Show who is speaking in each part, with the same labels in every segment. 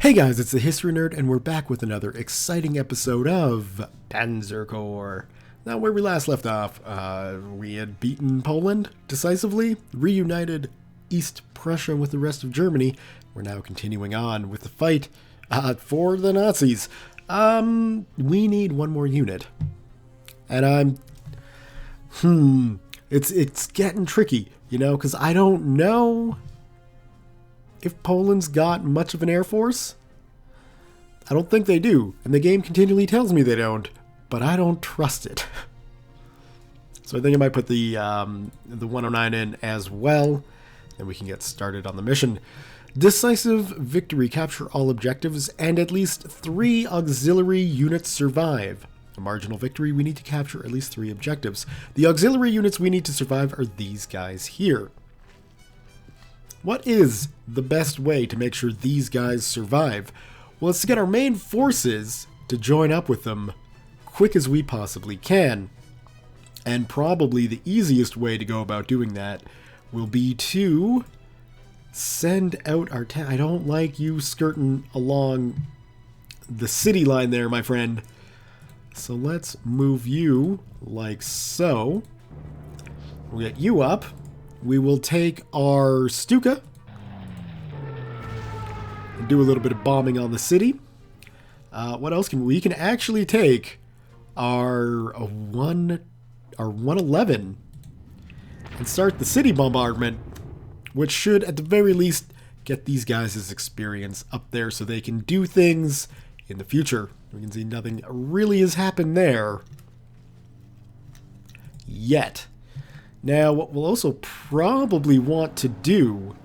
Speaker 1: Hey guys, it's the History Nerd, and we're back with another exciting episode of Panzer Corps. Now, where we last left off, we had beaten Poland decisively, reunited East Prussia with the rest of Germany. We're now continuing on with the fight for the Nazis. We need one more unit. And it's getting tricky, you know, because I don't know if Poland's got much of an air force. I don't think they do, and the game continually tells me they don't, but I don't trust it. So I think I might put the 109 in as well, and we can get started on the mission. Decisive victory, capture all objectives, and at least 3 auxiliary units survive. A marginal victory, we need to capture at least 3 objectives. The auxiliary units we need to survive are these guys here. What is the best way to make sure these guys survive? Well, it's to get our main forces to join up with them quick as we possibly can. And probably the easiest way to go about doing that will be to send out our I don't like you skirting along the city line there, my friend. So let's move you like so. We'll get you up. We will take our Stuka and do a little bit of bombing on the city. What else can we can actually take our 111 and start the city bombardment, which should at the very least get these guys' experience up there so they can do things in the future. We can see nothing really has happened there yet. Now, what we'll also probably want to do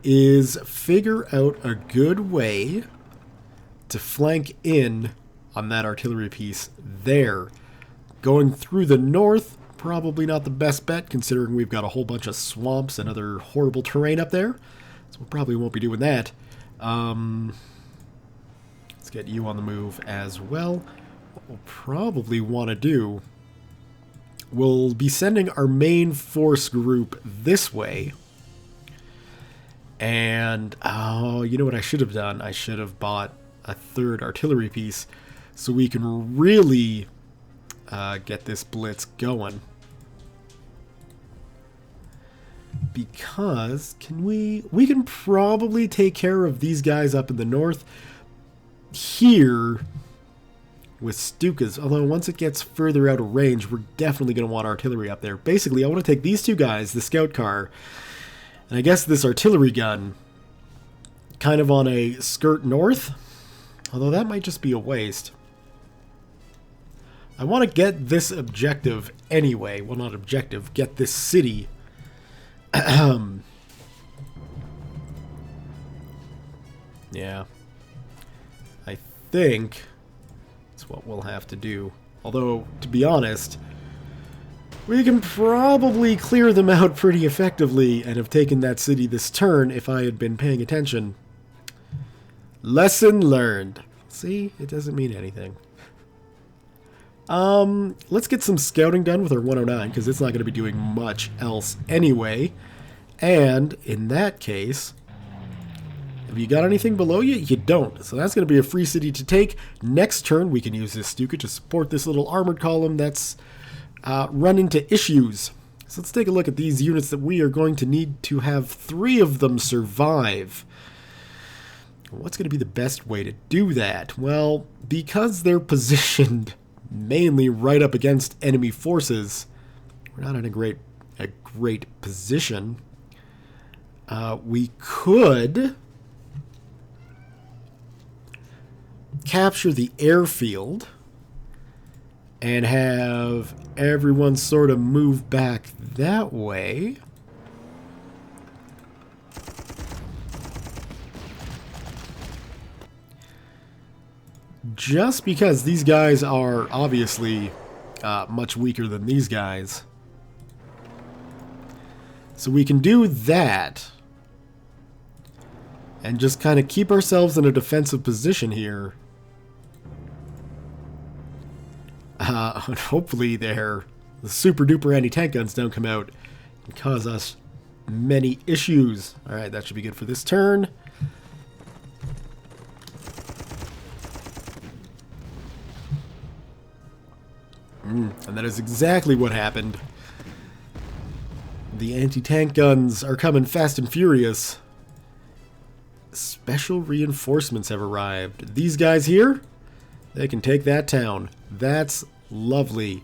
Speaker 1: is figure out a good way to flank in on that artillery piece there. Going through the north, probably not the best bet, considering we've got a whole bunch of swamps and other horrible terrain up there. So we probably won't be doing that. Let's get you on the move as well. What we'll probably want to do, we'll be sending our main force group this way. And, oh, you know what I should have done? I should have bought a 3rd artillery piece so we can really get this blitz going. Because, we can probably take care of these guys up in the north here with Stukas, although once it gets further out of range, we're definitely going to want artillery up there. Basically, I want to take these 2 guys, the scout car, and I guess this artillery gun, kind of on a skirt north, although that might just be a waste. I want to get this objective anyway. Well, not objective, get this city. Yeah. I think that's what we'll have to do. Although, to be honest, we can probably clear them out pretty effectively and have taken that city this turn if I had been paying attention. Lesson learned. See? It doesn't mean anything. Let's get some scouting done with our 109, because it's not going to be doing much else anyway. And, in that case, have you got anything below you? You don't. So that's going to be a free city to take. Next turn, we can use this Stuka to support this little armored column that's run into issues. So let's take a look at these units that we are going to need to have 3 of them survive. What's going to be the best way to do that? Well, because they're positioned mainly right up against enemy forces, we're not in a great position. We could capture the airfield and have everyone sort of move back that way. Just because these guys are obviously much weaker than these guys. So we can do that and just kind of keep ourselves in a defensive position here. And hopefully the super duper anti-tank guns don't come out and cause us many issues. Alright, that should be good for this turn. And that is exactly what happened. The anti-tank guns are coming fast and furious. Special reinforcements have arrived. These guys here, they can take that town. That's lovely.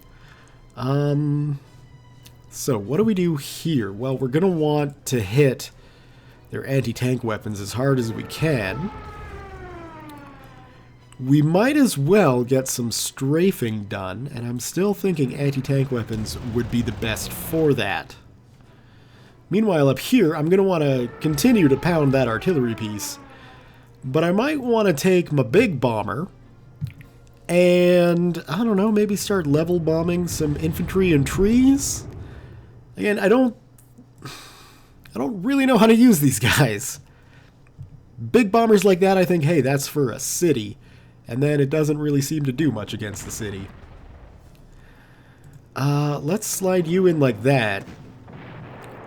Speaker 1: So what do we do here? Well, we're going to want to hit their anti-tank weapons as hard as we can. We might as well get some strafing done, and I'm still thinking anti-tank weapons would be the best for that. Meanwhile, up here, I'm going to want to continue to pound that artillery piece, but I might want to take my big bomber and, I don't know, maybe start level bombing some infantry and trees. Again, I don't really know how to use these guys. Big bombers like that, I think, hey, that's for a city. And then it doesn't really seem to do much against the city. Let's slide you in like that.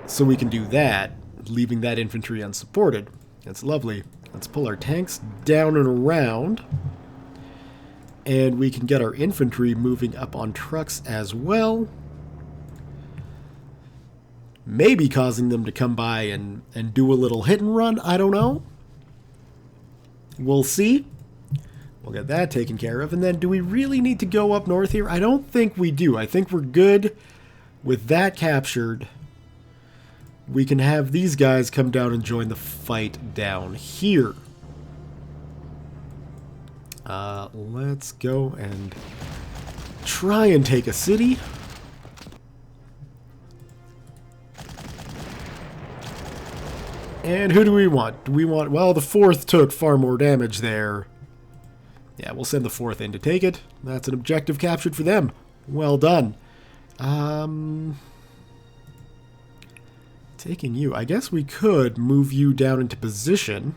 Speaker 1: So we can do that, leaving that infantry unsupported. That's lovely. Let's pull our tanks down and around. And we can get our infantry moving up on trucks as well. Maybe causing them to come by and do a little hit and run. I don't know. We'll see. We'll get that taken care of. And then do we really need to go up north here? I don't think we do. I think we're good with that captured. We can have these guys come down and join the fight down here. Let's go and try and take a city. And who do we want? Do we want... Well, the 4th took far more damage there. Yeah, we'll send the 4th in to take it. That's an objective captured for them. Well done. Taking you. I guess we could move you down into position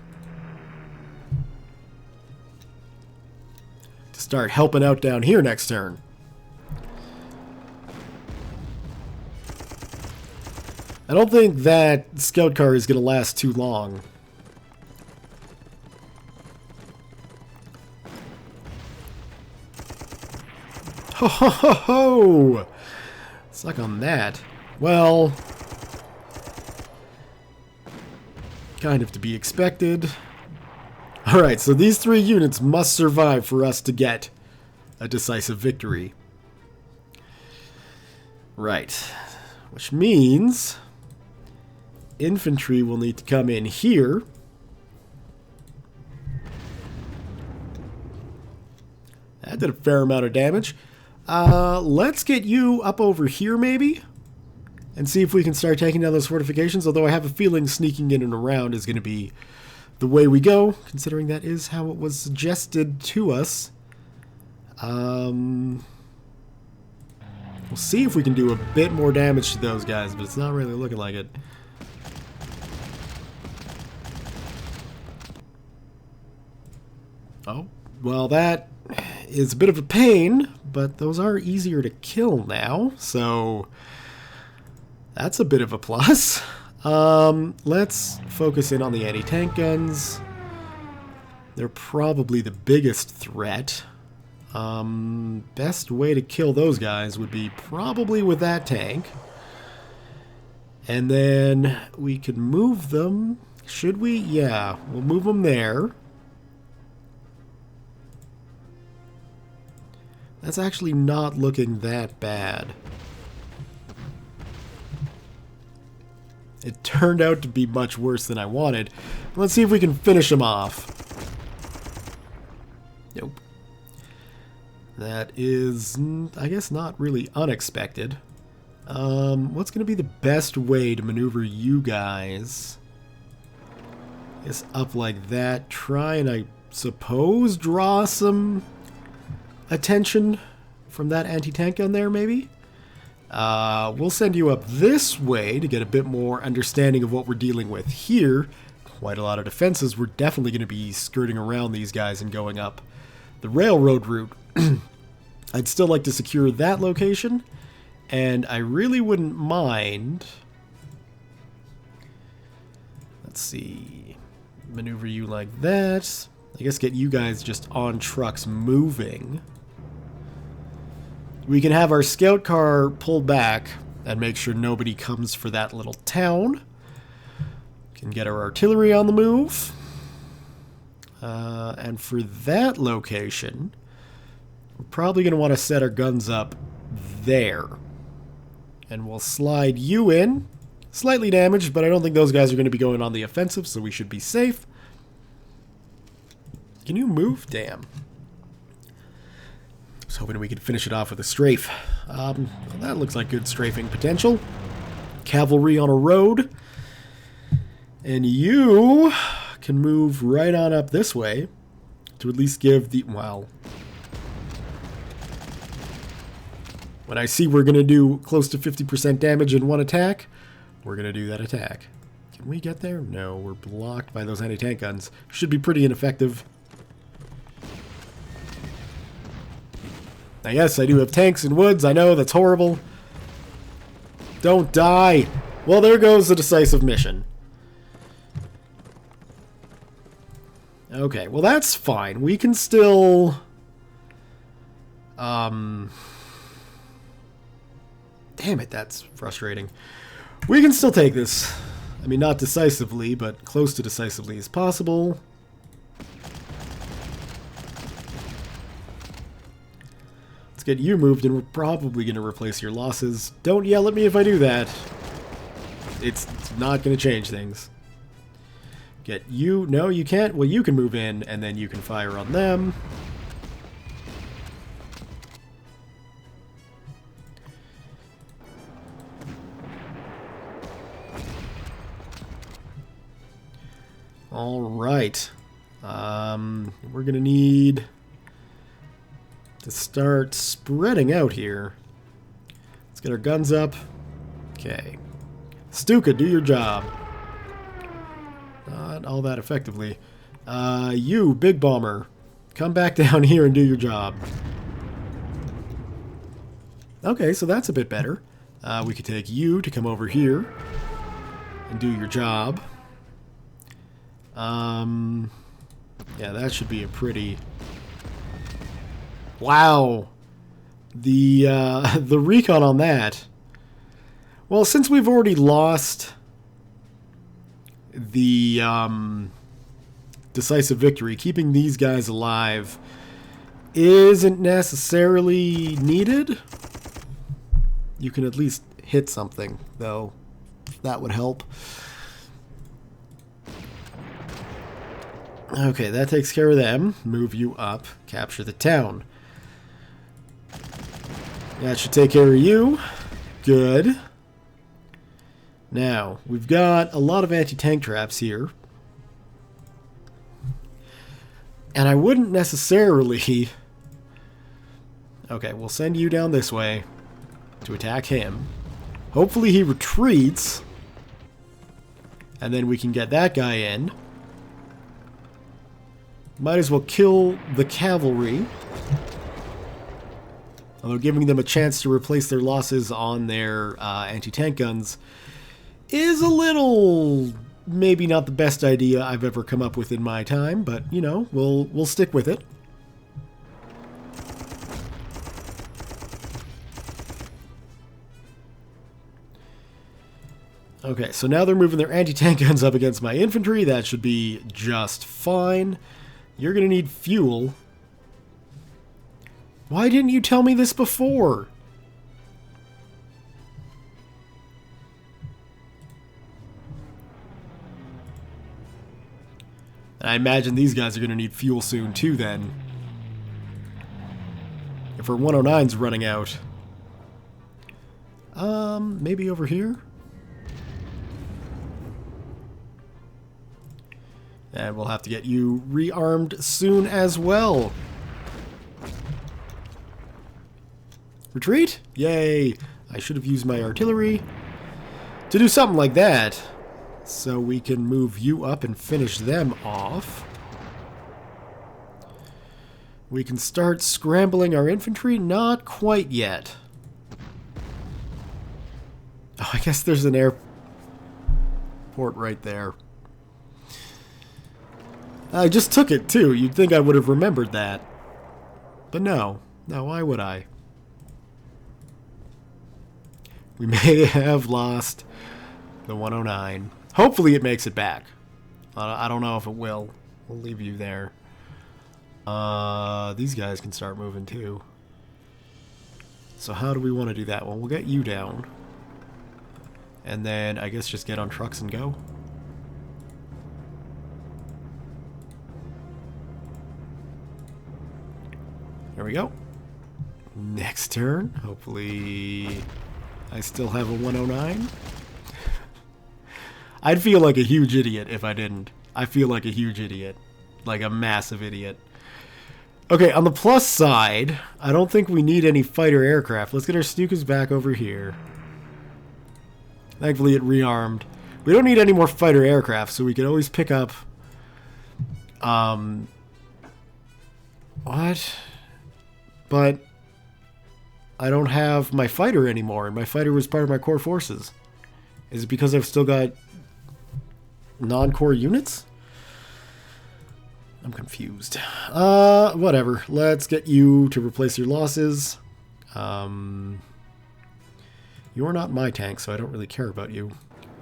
Speaker 1: to start helping out down here next turn. I don't think that scout car is going to last too long. Ho ho ho ho! Suck on that. Well, kind of to be expected. Alright, so these 3 units must survive for us to get a decisive victory. Right. Which means infantry will need to come in here. That did a fair amount of damage. Let's get you up over here, maybe? And see if we can start taking down those fortifications, although I have a feeling sneaking in and around is going to be the way we go, considering that is how it was suggested to us. We'll see if we can do a bit more damage to those guys, but it's not really looking like it. Oh, well, that is a bit of a pain, but those are easier to kill now, so that's a bit of a plus. Let's focus in on the anti-tank guns. They're probably the biggest threat. Best way to kill those guys would be probably with that tank. And then we could move them. Should we? Yeah, we'll move them there. That's actually not looking that bad. It turned out to be much worse than I wanted. Let's see if we can finish them off. Nope. That is, I guess, not really unexpected. What's going to be the best way to maneuver you guys? I guess up like that. Try and, I suppose, draw some attention from that anti-tank gun there, maybe? We'll send you up this way to get a bit more understanding of what we're dealing with here. Quite a lot of defenses. We're definitely going to be skirting around these guys and going up the railroad route. I'd still like to secure that location, and I really wouldn't mind... Let's see... Maneuver you like that. I guess get you guys just on trucks moving. We can have our scout car pull back and make sure nobody comes for that little town. Can get our artillery on the move. And for that location, we're probably going to want to set our guns up there. And we'll slide you in. Slightly damaged, but I don't think those guys are going to be going on the offensive, so we should be safe. Can you move? Damn. I was hoping we could finish it off with a strafe. Well, that looks like good strafing potential. Cavalry on a road. And you can move right on up this way to at least give the... Well, when I see we're going to do close to 50% damage in one attack, we're going to do that attack. Can we get there? No, we're blocked by those anti-tank guns. Should be pretty ineffective. Now, yes, I do have tanks and woods. I know, that's horrible. Don't die. Well, there goes the decisive mission. Okay, well, that's fine. We can still... Damn it, that's frustrating. We can still take this. I mean, not decisively, but close to decisively as possible. Let's get you moved, and we're probably going to replace your losses. Don't yell at me if I do that. It's not going to change things. Get you... No, you can't. Well, you can move in, and then you can fire on them. All right. We're going to need to start spreading out here. Let's get our guns up. Okay. Stuka, do your job. Not all that effectively. You, Big Bomber, come back down here and do your job. Okay, so that's a bit better. We could take you to come over here and do your job. Yeah, that should be a pretty... Wow! The recon on that... Well, since we've already lost the decisive victory, keeping these guys alive isn't necessarily needed. You can at least hit something, though. That would help. Okay, that takes care of them. Move you up. Capture the town. That should take care of you. Good. Now, we've got a lot of anti-tank traps here. And I wouldn't necessarily... Okay, we'll send you down this way to attack him. Hopefully he retreats. And then we can get that guy in. Might as well kill the cavalry. Although giving them a chance to replace their losses on their anti-tank guns is a little... maybe not the best idea I've ever come up with in my time, but, you know, we'll stick with it. Okay, so now they're moving their anti-tank guns up against my infantry. That should be just fine. You're going to need fuel. Why didn't you tell me this before? I imagine these guys are going to need fuel soon too then. If our 109's running out. Maybe over here? And we'll have to get you rearmed soon as well. Retreat? Yay! I should have used my artillery to do something like that. So we can move you up and finish them off. We can start scrambling our infantry. Not quite yet. Oh, I guess there's an airport right there. I just took it, too. You'd think I would have remembered that. But no. No, why would I? We may have lost the 109. Hopefully it makes it back. I don't know if it will. We'll leave you there. These guys can start moving too. So how do we want to do that? Well, we'll get you down. And then I guess just get on trucks and go. There we go. Next turn. Hopefully I still have a 109. I'd feel like a huge idiot if I didn't. I feel like a huge idiot. Like a massive idiot. Okay, on the plus side, I don't think we need any fighter aircraft. Let's get our Stukas back over here. Thankfully it rearmed. We don't need any more fighter aircraft, so we can always pick up... What? But I don't have my fighter anymore, and my fighter was part of my core forces. Is it because I've still got non-core units? I'm confused. Whatever. Let's get you to replace your losses. You're not my tank, so I don't really care about you.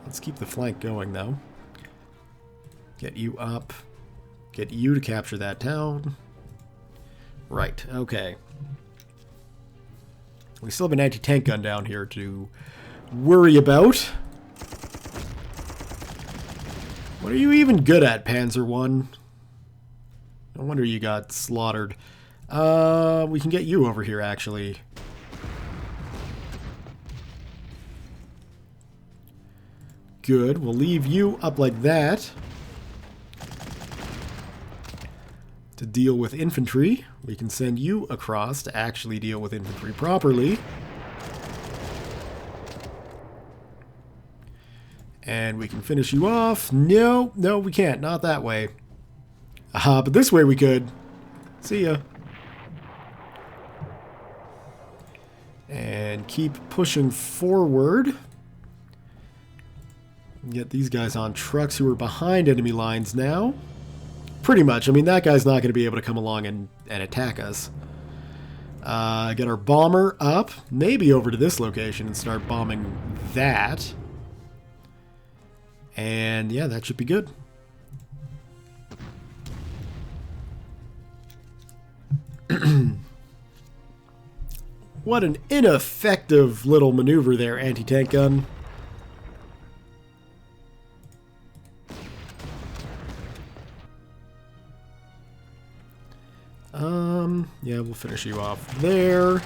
Speaker 1: Let's keep the flank going, though. Get you up. Get you to capture that town. Right, okay. We still have an anti-tank gun down here to worry about. What are you even good at, Panzer 1? No wonder you got slaughtered. We can get you over here, actually. Good. We'll leave you up like that to deal with infantry. We can send you across to actually deal with infantry properly. And we can finish you off. No, we can't. Not that way. But this way we could. See ya. And keep pushing forward. Get these guys on trucks who are behind enemy lines now. Pretty much. I mean, that guy's not going to be able to come along and attack us. Get our bomber up. Maybe over to this location and start bombing that. And yeah, that should be good. What an ineffective little maneuver there, anti-tank gun. Yeah, we'll finish you off there.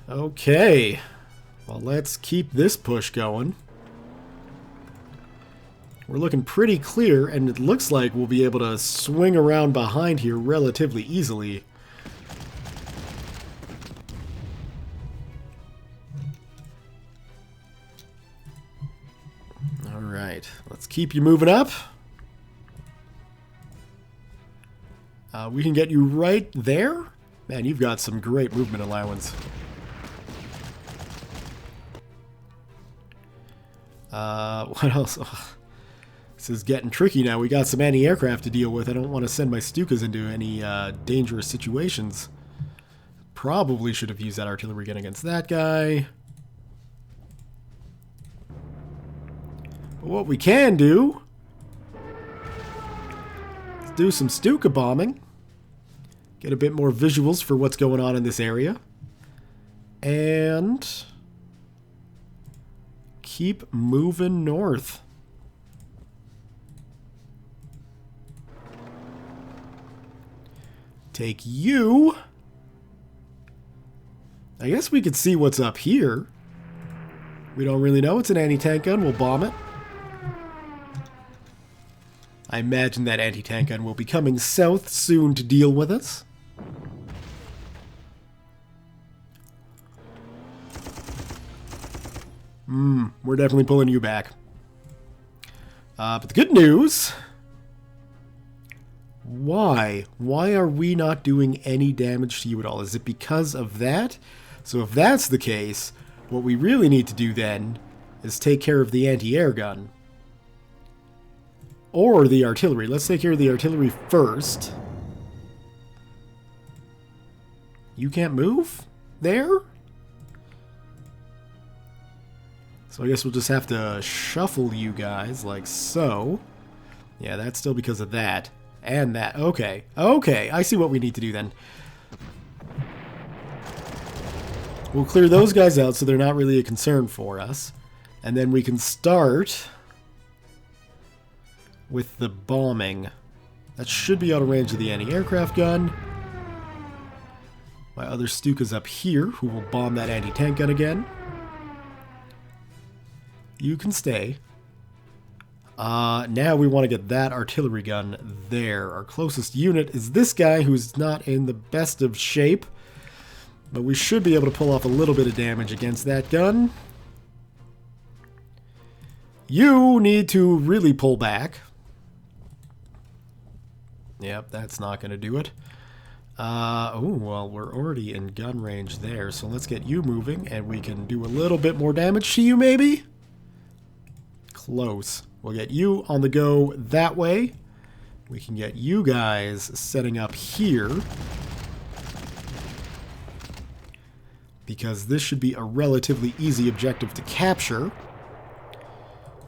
Speaker 1: Okay. Well, let's keep this push going. We're looking pretty clear, and it looks like we'll be able to swing around behind here relatively easily. Alright, let's keep you moving up. We can get you right there. Man, you've got some great movement allowance. What else? Oh, this is getting tricky now. We got some anti-aircraft to deal with. I don't want to send my Stukas into any dangerous situations. Probably should have used that artillery gun against that guy. But what we can do is do some Stuka bombing. Get a bit more visuals for what's going on in this area. And keep moving north. Take you. I guess we could see what's up here. We don't really know. It's an anti-tank gun. We'll bomb it. I imagine that anti-tank gun will be coming south soon to deal with us. We're definitely pulling you back. But the good news... Why? Why are we not doing any damage to you at all? Is it because of that? So if that's the case, what we really need to do then is take care of the anti-air gun. Or the artillery. Let's take care of the artillery first. You can't move? There? So I guess we'll just have to shuffle you guys like so. Yeah, that's still because of that. And that. Okay. Okay, I see what we need to do then. We'll clear those guys out so they're not really a concern for us. And then we can start with the bombing. That should be out of range of the anti-aircraft gun. My other Stuka's up here, who will bomb that anti-tank gun again. You can stay. Now we want to get that artillery gun there. Our closest unit is this guy, who's not in the best of shape. But we should be able to pull off a little bit of damage against that gun. You need to really pull back. Yep, that's not going to do it. Oh, well, we're already in gun range there, so let's get you moving, and we can do a little bit more damage to you, maybe? Close. We'll get you on the go that way. We can get you guys setting up here. Because this should be a relatively easy objective to capture.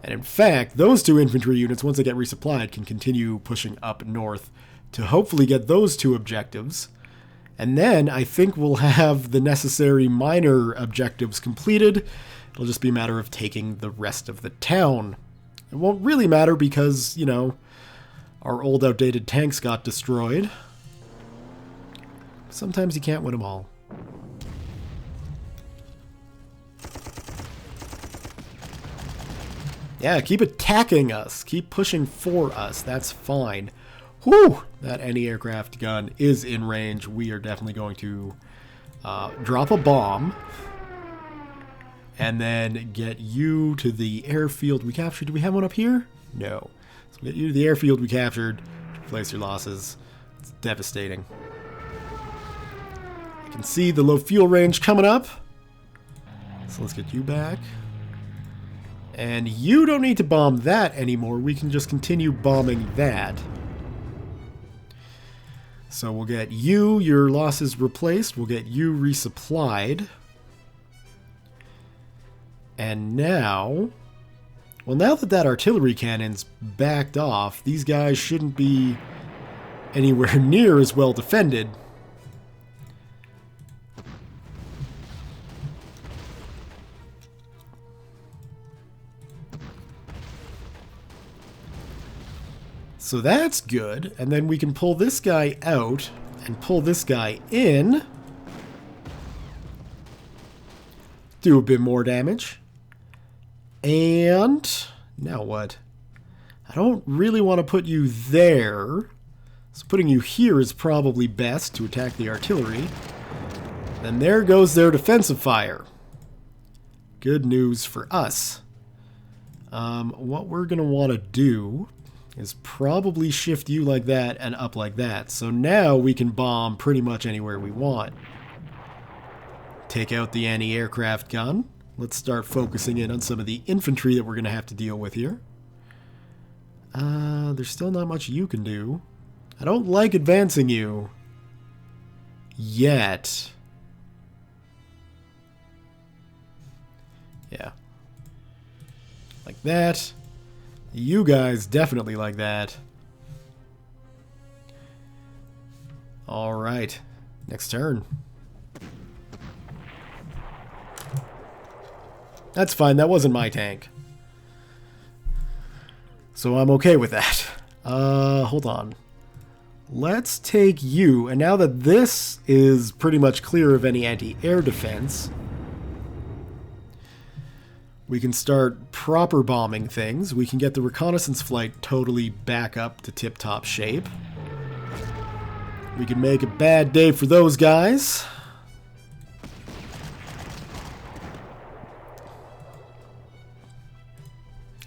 Speaker 1: And in fact, those two infantry units, once they get resupplied, can continue pushing up north to hopefully get those two objectives. And then I think we'll have the necessary minor objectives completed. It'll just be a matter of taking the rest of the town. It won't really matter because, you know, our old outdated tanks got destroyed. Sometimes you can't win them all. Yeah, keep attacking us. Keep pushing for us. That's fine. Whew! That anti-aircraft gun is in range. We are definitely going to drop a bomb. And then get you to the airfield we captured. Do we have one up here? No. So we get you to the airfield we captured to replace your losses. It's devastating. I can see the low fuel range coming up. So let's get you back. And you don't need to bomb that anymore. We can just continue bombing that. So we'll get you, your losses replaced. We'll get you resupplied. And now... Well, now that that artillery cannon's backed off, these guys shouldn't be anywhere near as well defended. So that's good, and then we can pull this guy out and pull this guy in. Do a bit more damage. And now what? I don't really want to put you there. So putting you here is probably best to attack the artillery. Then there goes their defensive fire. Good news for us. What we're going to want to do is probably shift you like that and up like that. So now we can bomb pretty much anywhere we want. Take out the anti-aircraft gun. Let's start focusing in on some of the infantry that we're going to have to deal with here. There's still not much you can do. I don't like advancing you yet. Yeah. Like that. You guys definitely like that. Alright. Next turn. That's fine, that wasn't my tank. So I'm okay with that. Hold on. Let's take you, and now that this is pretty much clear of any anti-air defense, we can start proper bombing things. We can get the reconnaissance flight totally back up to tip-top shape. We can make a bad day for those guys.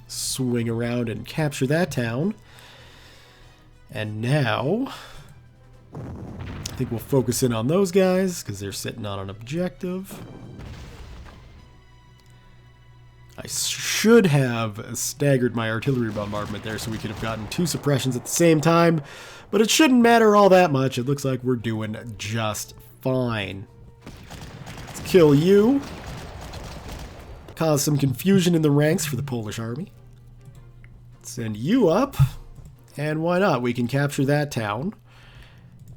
Speaker 1: Swing around and capture that town. And now, I think we'll focus in on those guys because they're sitting on an objective. I should have staggered my artillery bombardment there so we could have gotten two suppressions at the same time, but it shouldn't matter all that much. It looks like we're doing just fine. Let's kill you. Cause some confusion in the ranks for the Polish army. Send you up. And why not? We can capture that town.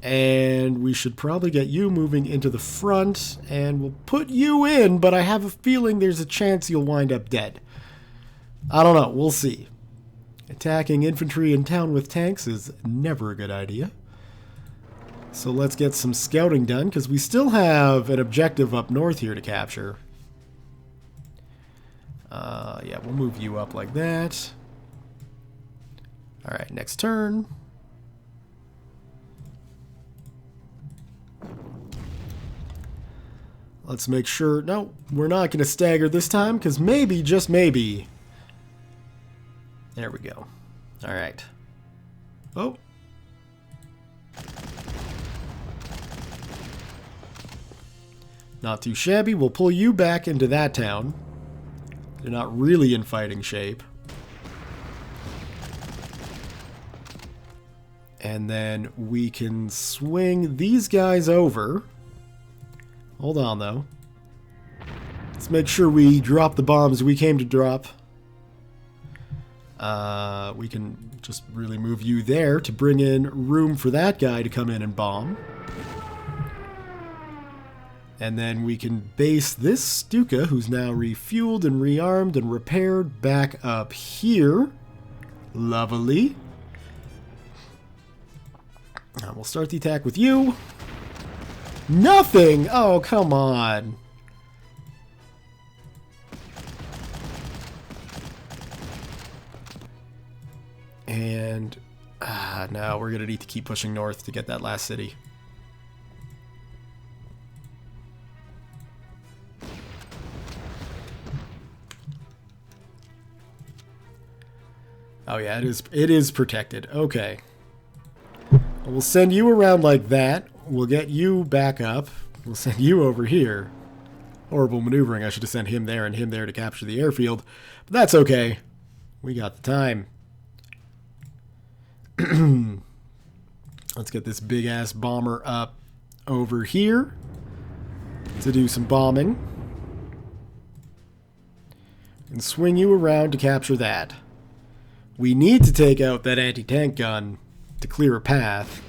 Speaker 1: And we should probably get you moving into the front. And we'll put you in, but I have a feeling there's a chance you'll wind up dead. I don't know. We'll see. Attacking infantry in town with tanks is never a good idea. So let's get some scouting done, because we still have an objective up north here to capture. Yeah, we'll move you up like that. Alright, next turn. Let's make sure... No, we're not going to stagger this time, because maybe, just maybe... There we go. Alright. Oh. Not too shabby. We'll pull you back into that town. They're not really in fighting shape. And then we can swing these guys over. Hold on, though. Let's make sure we drop the bombs we came to drop. We can just really move you there to bring in room for that guy to come in and bomb. And then we can base this Stuka, who's now refueled and rearmed and repaired, back up here. Lovely. We'll start the attack with you. Nothing! Oh, come on. And now we're going to need to keep pushing north to get that last city. Oh yeah, it is protected. Okay. We'll send you around like that. We'll get you back up. We'll send you over here. Horrible maneuvering. I should have sent him there and him there to capture the airfield. But that's okay. We got the time. Let's get this big-ass bomber up over here to do some bombing. And swing you around to capture that. We need to take out that anti-tank gun to clear a path.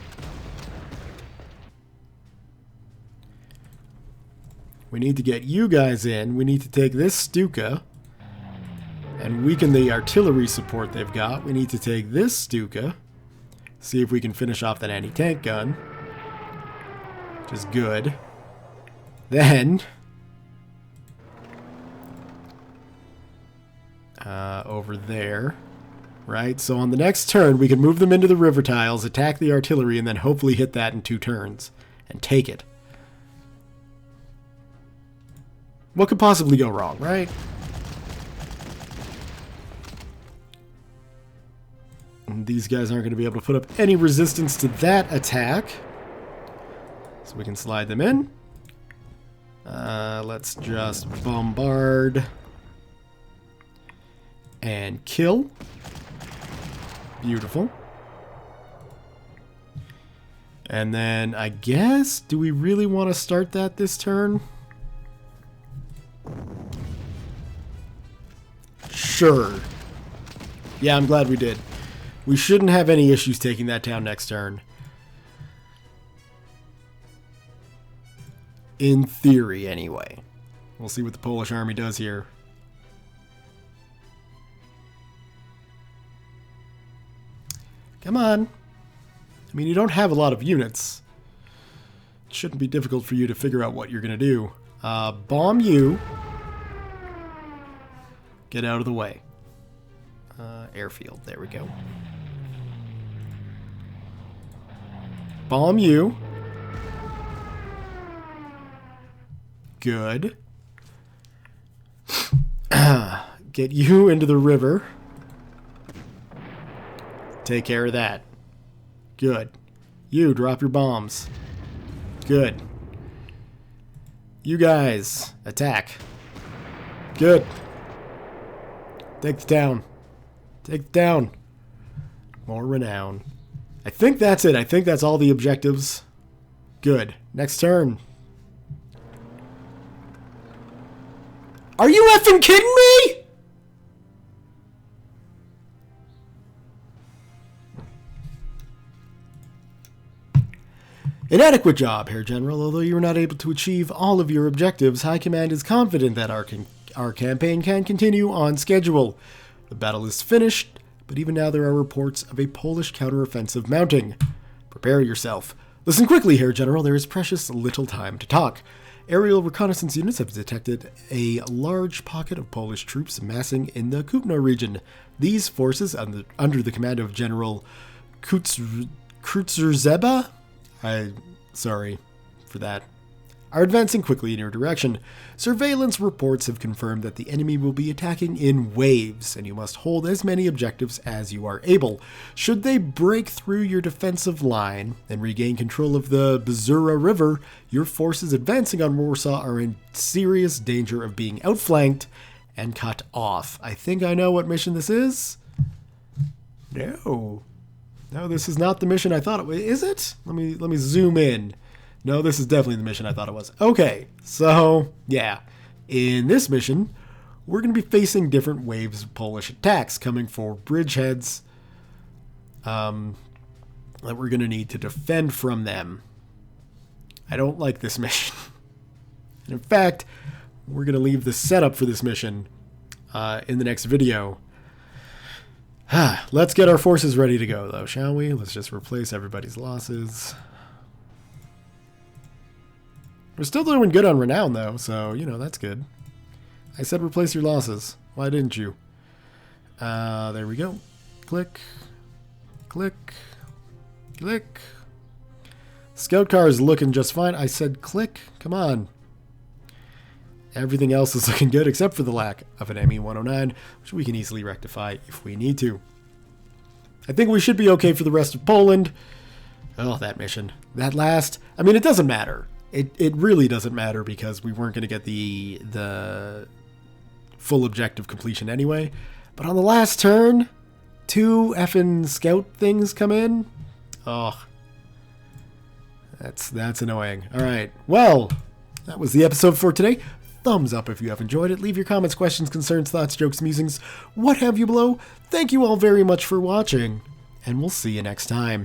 Speaker 1: We need to get you guys in. We need to take this Stuka and weaken the artillery support they've got. We need to take this Stuka. See if we can finish off that anti-tank gun. Which is good. Then... over there. Right, so on the next turn, we can move them into the river tiles, attack the artillery, and then hopefully hit that in 2 turns. And take it. What could possibly go wrong, right? And these guys aren't going to be able to put up any resistance to that attack. So we can slide them in. Let's just bombard. And kill. Beautiful. And then, I guess, do we really want to start that this turn? Sure. Yeah, I'm glad we did. We shouldn't have any issues taking that town next turn. In theory, anyway. We'll see what the Polish army does here. Come on. I mean, you don't have a lot of units. It shouldn't be difficult for you to figure out what you're going to do. Bomb you. Get out of the way. Airfield. There we go. Bomb you. Good. Get you into the river. Take care of that. Good. You, drop your bombs. Good. You guys, attack. Good. Take the town. Take the town. More renown. I think that's it. I think that's all the objectives. Good. Next turn. Are you effing kidding me? Inadequate job, Herr General. Although you were not able to achieve all of your objectives, High Command is confident that our campaign can continue on schedule. The battle is finished, but even now there are reports of a Polish counteroffensive mounting. Prepare yourself. Listen quickly, Herr General. There is precious little time to talk. Aerial reconnaissance units have detected a large pocket of Polish troops massing in the Kutno region. These forces, under the command of General Krutzherzeba, sorry for that, are advancing quickly in your direction. Surveillance reports have confirmed that the enemy will be attacking in waves, and you must hold as many objectives as you are able. Should they break through your defensive line and regain control of the Bezura River, your forces advancing on Warsaw are in serious danger of being outflanked and cut off. I think I know what mission this is. No, this is not the mission I thought it was. Is it? Let me zoom in. No, this is definitely the mission I thought it was. Okay, so, yeah. In this mission, we're going to be facing different waves of Polish attacks coming for bridgeheads that we're going to need to defend from them. I don't like this mission. And in fact, we're going to leave the setup for this mission in the next video. Let's get our forces ready to go, though, shall we? Let's just replace everybody's losses. We're still doing good on renown, though, so, that's good. I said replace your losses. Why didn't you? There we go. Click. Click. Click. Scout car is looking just fine. I said click. Come on. Everything else is looking good except for the lack of an ME-109, which we can easily rectify if we need to. I think we should be okay for the rest of Poland. Oh, that mission. That last... I mean, it doesn't matter. It really doesn't matter because we weren't going to get the full objective completion anyway. But on the last turn, 2 effing scout things come in. Oh, that's annoying. All right, well, that was the episode for today. Thumbs up if you have enjoyed it. Leave your comments, questions, concerns, thoughts, jokes, musings, what have you below. Thank you all very much for watching, and we'll see you next time.